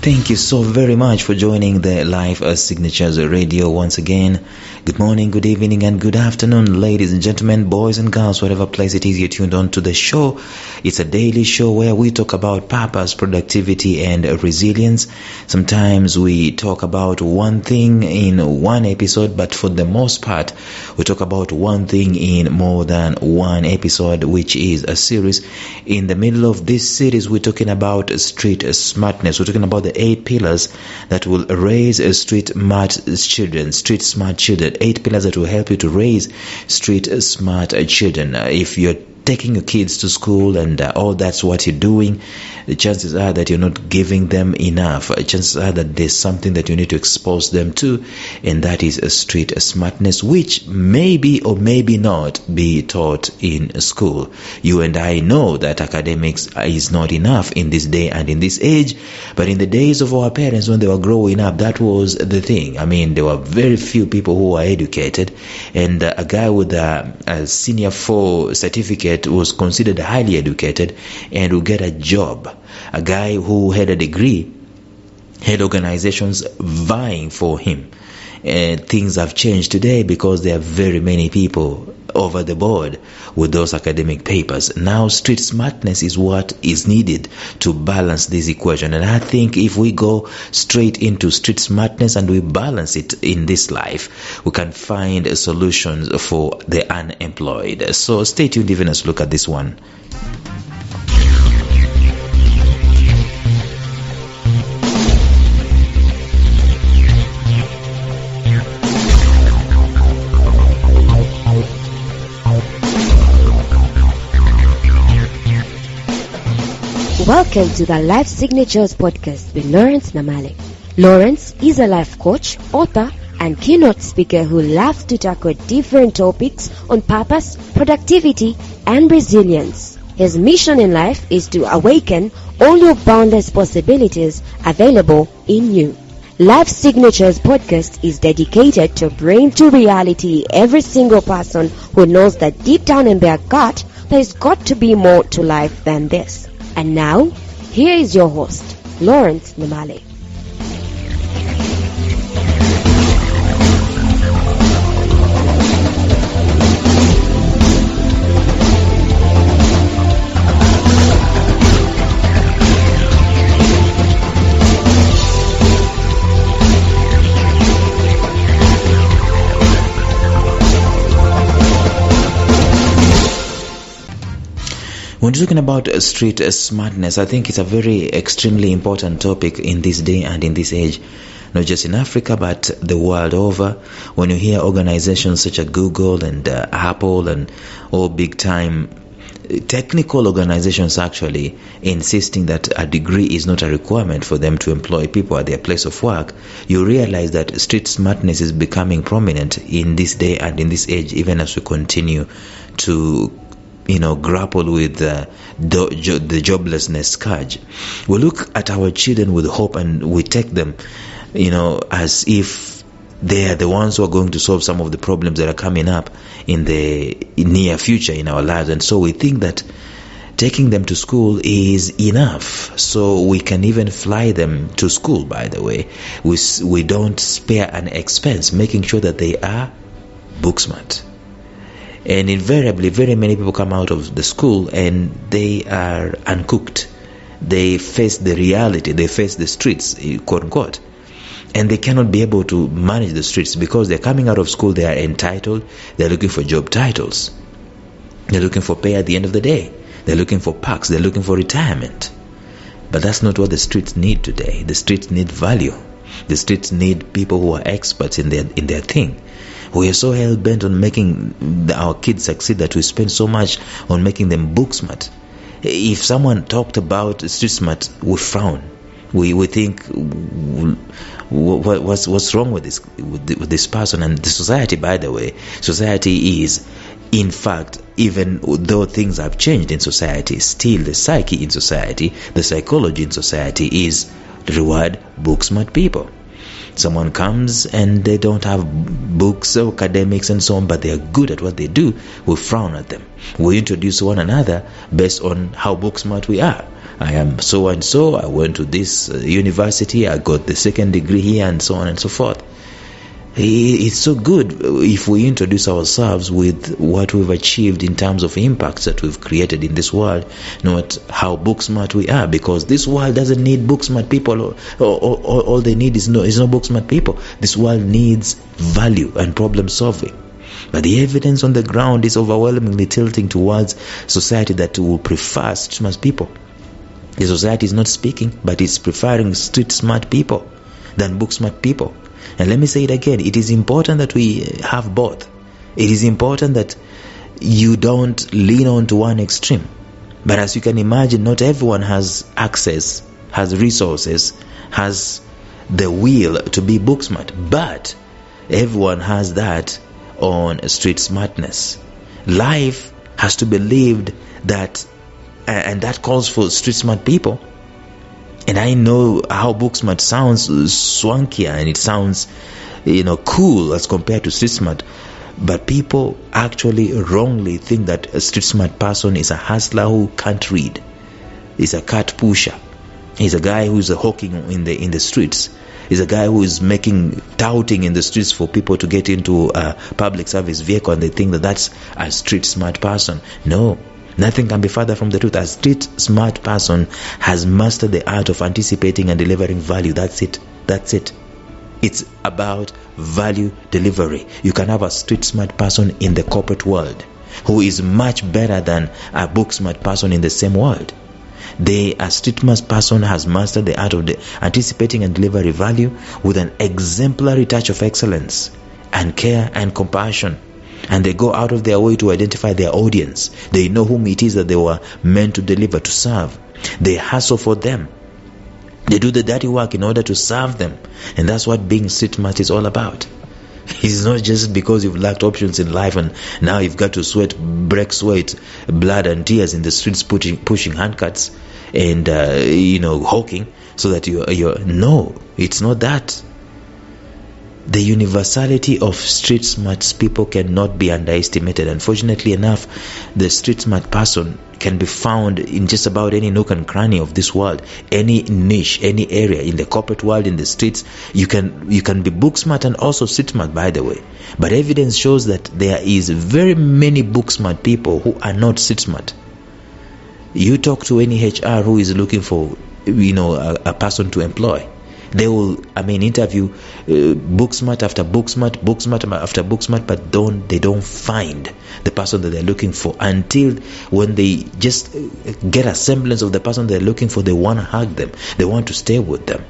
Thank you so very much for joining the Live Signatures Radio once again. Good morning, good evening, and good afternoon, ladies and gentlemen, boys and girls, whatever place it is you're tuned on to the show. It's a daily show where we talk about purpose, productivity, and resilience. Sometimes we talk about one thing in one episode, but for the most part, we talk about one thing in more than one episode, which is a series. In the middle of this series, we're talking about street smartness. We're talking about the 8 pillars that will raise street smart children. 8 pillars that will help you to raise street smart children. If you're taking your kids to school and all that's what you're doing, the chances are that you're not giving them enough. Chances are that there's something that you need to expose them to, and that is a street smartness, which maybe or maybe not be taught in school. You and I know that academics is not enough in this day and in this age, but in the days of our parents when they were growing up, that was the thing. I mean, there were very few people who were educated, and a guy with a senior 4 certificate was considered highly educated and would get a job. A guy who had a degree had organizations vying for him. Things have changed today because there are very many people over the board with those academic papers. Now street smartness is what is needed to balance this equation, and I think if we go straight into street smartness and we balance it in this life, we can find solutions for the unemployed. So stay tuned even as we look at this one. Welcome to the Life Signatures podcast with Lawrence Namale. Lawrence is a life coach, author, and keynote speaker who loves to tackle different topics on purpose, productivity, and resilience. His mission in life is to awaken all your boundless possibilities available in you. Life Signatures podcast is dedicated to bring to reality every single person who knows that deep down in their gut, there's got to be more to life than this. And now, here is your host, Lawrence Namale. When you're talking about street smartness, I think it's a very extremely important topic in this day and in this age, not just in Africa but the world over. When you hear organizations such as Google and Apple and all big time technical organizations actually insisting that a degree is not a requirement for them to employ people at their place of work, you realize that street smartness is becoming prominent in this day and in this age, even as we continue to grapple with the joblessness scourge. We look at our children with hope and we take them, as if they are the ones who are going to solve some of the problems that are coming up in the near future in our lives. And so we think that taking them to school is enough. So we can even fly them to school, by the way. We don't spare an expense, making sure that they are book smart. And invariably, very many people come out of the school and they are uncooked. They face the reality, they face the streets, quote unquote. And they cannot be able to manage the streets because they're coming out of school, they are entitled, they're looking for job titles. They're looking for pay at the end of the day. They're looking for perks, they're looking for retirement. But that's not what the streets need today. The streets need value. The streets need people who are experts in their thing. We are so hell-bent on making our kids succeed that we spend so much on making them book smart. If someone talked about street smart, we frown. We think, what's wrong with this person? And the society, by the way, society is, in fact, even though things have changed in society, still the psyche in society, the psychology in society is reward book smart people. Someone comes and they don't have books or academics and so on, but they are good at what they do. We frown at them. We introduce one another based on how book smart we are. I am so and so, I went to this university, I got the second degree here, and so on and so forth. It's so good if we introduce ourselves with what we've achieved in terms of impacts that we've created in this world, not how book smart we are, because this world doesn't need book smart people. All they need is no book smart people. This world needs value and problem solving. But the evidence on the ground is overwhelmingly tilting towards society that will prefer street smart people. The society is not speaking, but it's preferring street smart people than book smart people. And let me say it again, it is important that we have both. It is important that you don't lean on to one extreme. But as you can imagine, not everyone has access, has resources, has the will to be book smart. But everyone has that on street smartness. Life has to be lived that, and that calls for street smart people. And I know how book smart sounds swankier and it sounds, cool as compared to street smart. But people actually wrongly think that a street smart person is a hustler who can't read. He's a cart pusher. He's a guy who's hawking in the streets. He's a guy who is touting in the streets for people to get into a public service vehicle, and they think that that's a street smart person. No. Nothing can be further from the truth. A street smart person has mastered the art of anticipating and delivering value. That's it. It's about value delivery. You can have a street smart person in the corporate world who is much better than a book smart person in the same world. A street smart person has mastered the art of anticipating and delivering value with an exemplary touch of excellence and care and compassion. And they go out of their way to identify their audience. They know whom it is that they were meant to deliver, to serve. They hustle for them. They do the dirty work in order to serve them. And that's what being street smart is all about. It's not just because you've lacked options in life and now you've got to break sweat, blood and tears in the streets pushing handcarts and hawking so that you're no, it's not that. The universality of street smart people cannot be underestimated. Unfortunately enough, the street smart person can be found in just about any nook and cranny of this world, any niche, any area in the corporate world, in the streets. You can be book smart and also street smart, by the way. But evidence shows that there is very many book smart people who are not street smart. You talk to any HR who is looking for a person to employ. They will, interview book smart after book smart after book smart, but they don't find the person that they're looking for until when they just get a semblance of the person they're looking for, they want to hug them. They want to stay with them.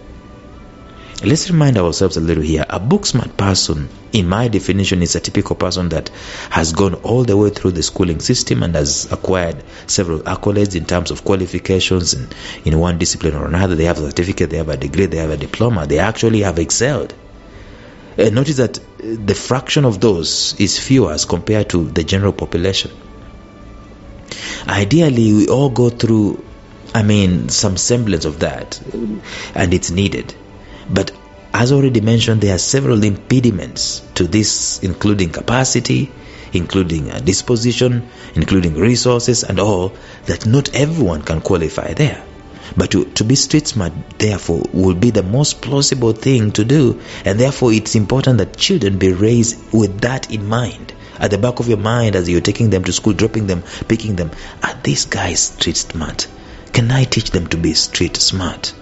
Let's remind ourselves a little here. A book smart person, in my definition, is a typical person that has gone all the way through the schooling system and has acquired several accolades in terms of qualifications in one discipline or another. They have a certificate, they have a degree, they have a diploma. They actually have excelled. And notice that the fraction of those is fewer as compared to the general population. Ideally, we all go through, some semblance of that, and it's needed. But as already mentioned, there are several impediments to this, including capacity, including disposition, including resources and all, that not everyone can qualify there. But to be street smart, therefore, will be the most plausible thing to do. And therefore, it's important that children be raised with that in mind. At the back of your mind as you're taking them to school, dropping them, picking them. Are these guys street smart? Can I teach them to be street smart?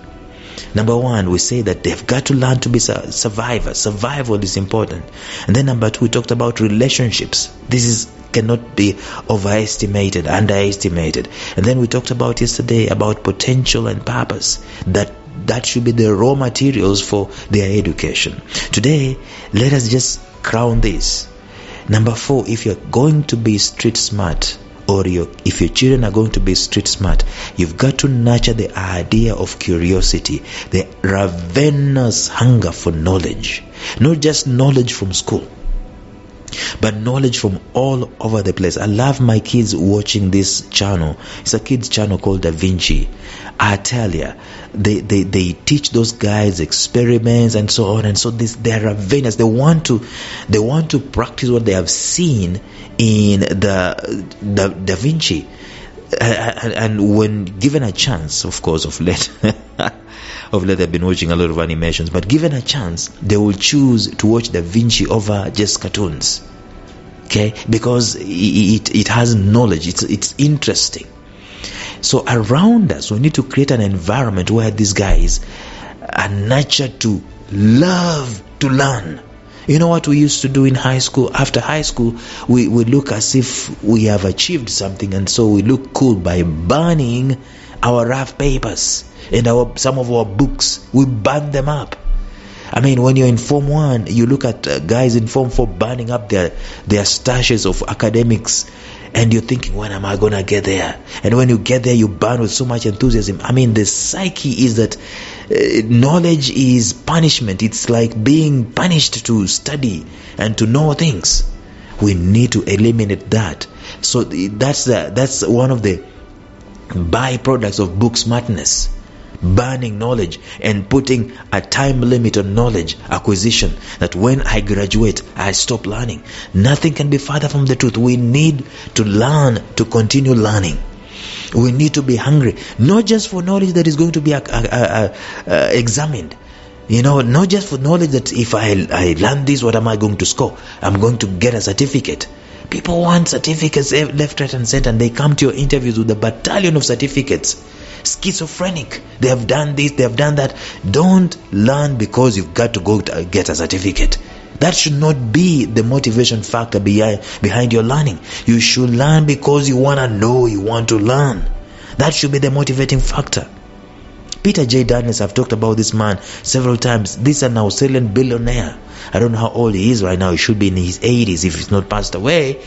Number one, we say that they've got to learn to be survivors. Survival is important. And then number two, we talked about relationships. This cannot be overestimated, underestimated. And then we talked about yesterday about potential and purpose. That should be the raw materials for their education. Today, let us just crown this. Number four, if you're going to be street smart, or if your children are going to be street smart, you've got to nurture the idea of curiosity, the ravenous hunger for knowledge. Not just knowledge from school. but knowledge from all over the place. I love my kids watching this channel. It's a kids channel called Da Vinci. I tell you, they teach those guys experiments and so on, and so they're ravenous. They want to practice what they have seen in the Da Vinci. And when given a chance, of course, of late I've been watching a lot of animations, but given a chance, they will choose to watch Da Vinci over just cartoons. Okay, because it has knowledge. It's interesting. So around us, we need to create an environment where these guys are nurtured to love to learn. You know what we used to do in high school? After high school, we look as if we have achieved something, and so we look cool by burning our rough papers and some of our books. We burn them up. I mean, when you're in Form 1, you look at guys in Form 4 burning up their stashes of academics, and you're thinking, when am I going to get there? And when you get there, you burn with so much enthusiasm. I mean, the psyche is that knowledge is punishment. It's like being punished to study and to know things. We need to eliminate that. So that's one of the byproducts of book smartness. Burning knowledge and putting a time limit on knowledge acquisition, that when I graduate, I stop learning. Nothing can be further from the truth. We need to learn, to continue learning. We need to be hungry, not just for knowledge that is going to be examined. Not just for knowledge that if I learn this, what am I going to score? I'm going to get a certificate. People want certificates left, right, and center, and they come to your interviews with a battalion of certificates. Schizophrenic. They have done this, they have done that. Don't learn because you've got to go get a certificate. That should not be the motivation factor behind your learning. You should learn because you want to know, you want to learn. That should be the motivating factor. Peter J. Daniels, I've talked about this man several times. This is an Australian billionaire. I don't know how old he is right now. He should be in his 80s if he's not passed away.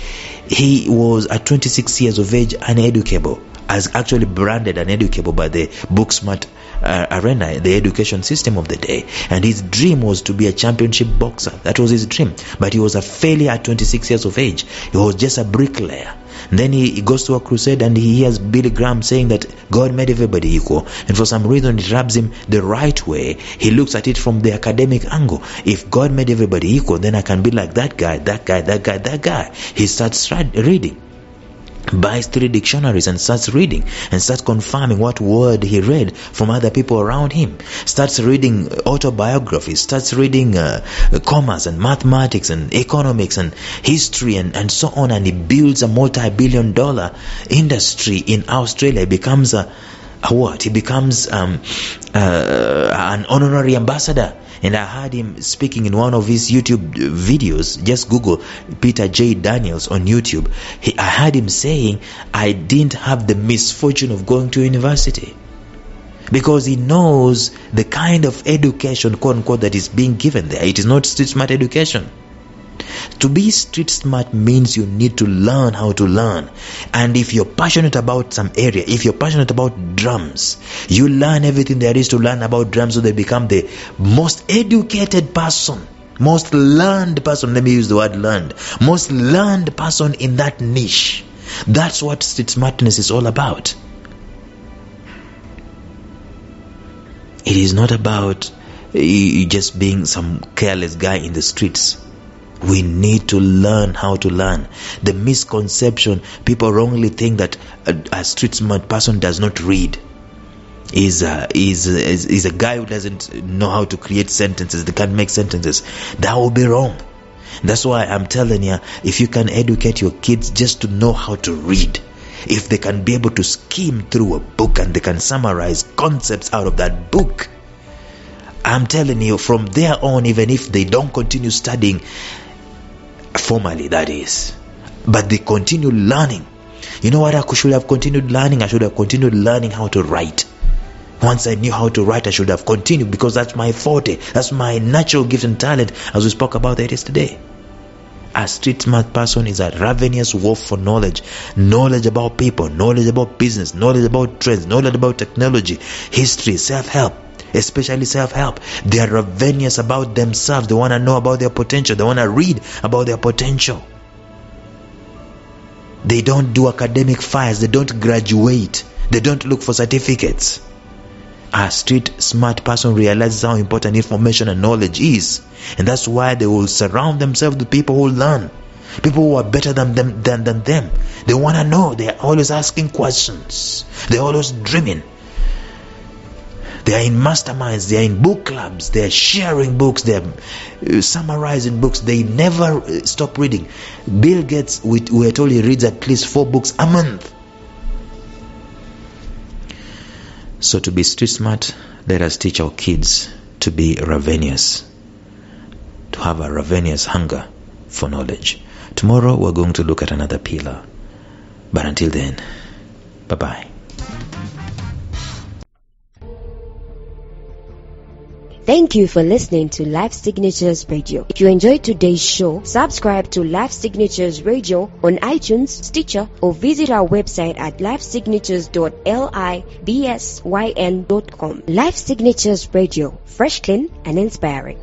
He was at 26 years of age uneducable. As actually branded uneducable by the Book Smart arena, the education system of the day. And his dream was to be a championship boxer. That was his dream. But he was a failure at 26 years of age. He was just a bricklayer. And then he goes to a crusade and he hears Billy Graham saying that God made everybody equal. And for some reason it rubs him the right way. He looks at it from the academic angle. If God made everybody equal, then I can be like that guy, that guy, that guy, that guy. He starts reading. Buys 3 dictionaries and starts reading and starts confirming what word he read from other people around him. Starts reading autobiographies, starts reading commerce and mathematics and economics and history and so on, and he builds a multi-billion-dollar industry in Australia. He becomes He becomes an honorary ambassador. And I heard him speaking in one of his YouTube videos. Just Google Peter J. Daniels on YouTube. I heard him saying, I didn't have the misfortune of going to university. Because he knows the kind of education, quote unquote, that is being given there. It is not street smart education. To be street smart means you need to learn how to learn. And if you're passionate about some area, if you're passionate about drums, you learn everything there is to learn about drums so they become the most educated person, most learned person. Let me use the word learned. Most learned person in that niche. That's what street smartness is all about. It is not about you just being some careless guy in the streets. We need to learn how to learn. The misconception, people wrongly think that a street smart person does not read. Is a guy who doesn't know how to create sentences. They can't make sentences. That will be wrong. That's why I'm telling you, if you can educate your kids just to know how to read, if they can be able to skim through a book and they can summarize concepts out of that book, I'm telling you, from there on, even if they don't continue studying formally, that is, but they continue learning. You know what I should have continued learning? I should have continued learning how to write. Once I knew how to write, I should have continued, because that's my forte. That's my natural gift and talent, as we spoke about that yesterday. A street smart person is a ravenous wolf for knowledge. Knowledge about people, knowledge about business, knowledge about trends, knowledge about technology, history, self-help. especially self-help. They are ravenous about themselves. They want to know about their potential. They want to read about their potential. They don't do academic fires. They don't graduate. They don't look for certificates. A street smart person realizes how important information and knowledge is, and that's why they will surround themselves with people who learn, people who are better than them. They want to know. They are always asking questions. They are always dreaming. They are in masterminds. They are in book clubs. They are sharing books. They are summarizing books. They never stop reading. Bill Gates, we are told he reads at least 4 books a month. So to be street smart, let us teach our kids to be ravenous, to have a ravenous hunger for knowledge. Tomorrow we're going to look at another pillar. But until then, bye-bye. Thank you for listening to Life Signatures Radio. If you enjoyed today's show, subscribe to Life Signatures Radio on iTunes, Stitcher, or visit our website at lifesignatures.libsyn.com. Life Signatures Radio, fresh, clean, and inspiring.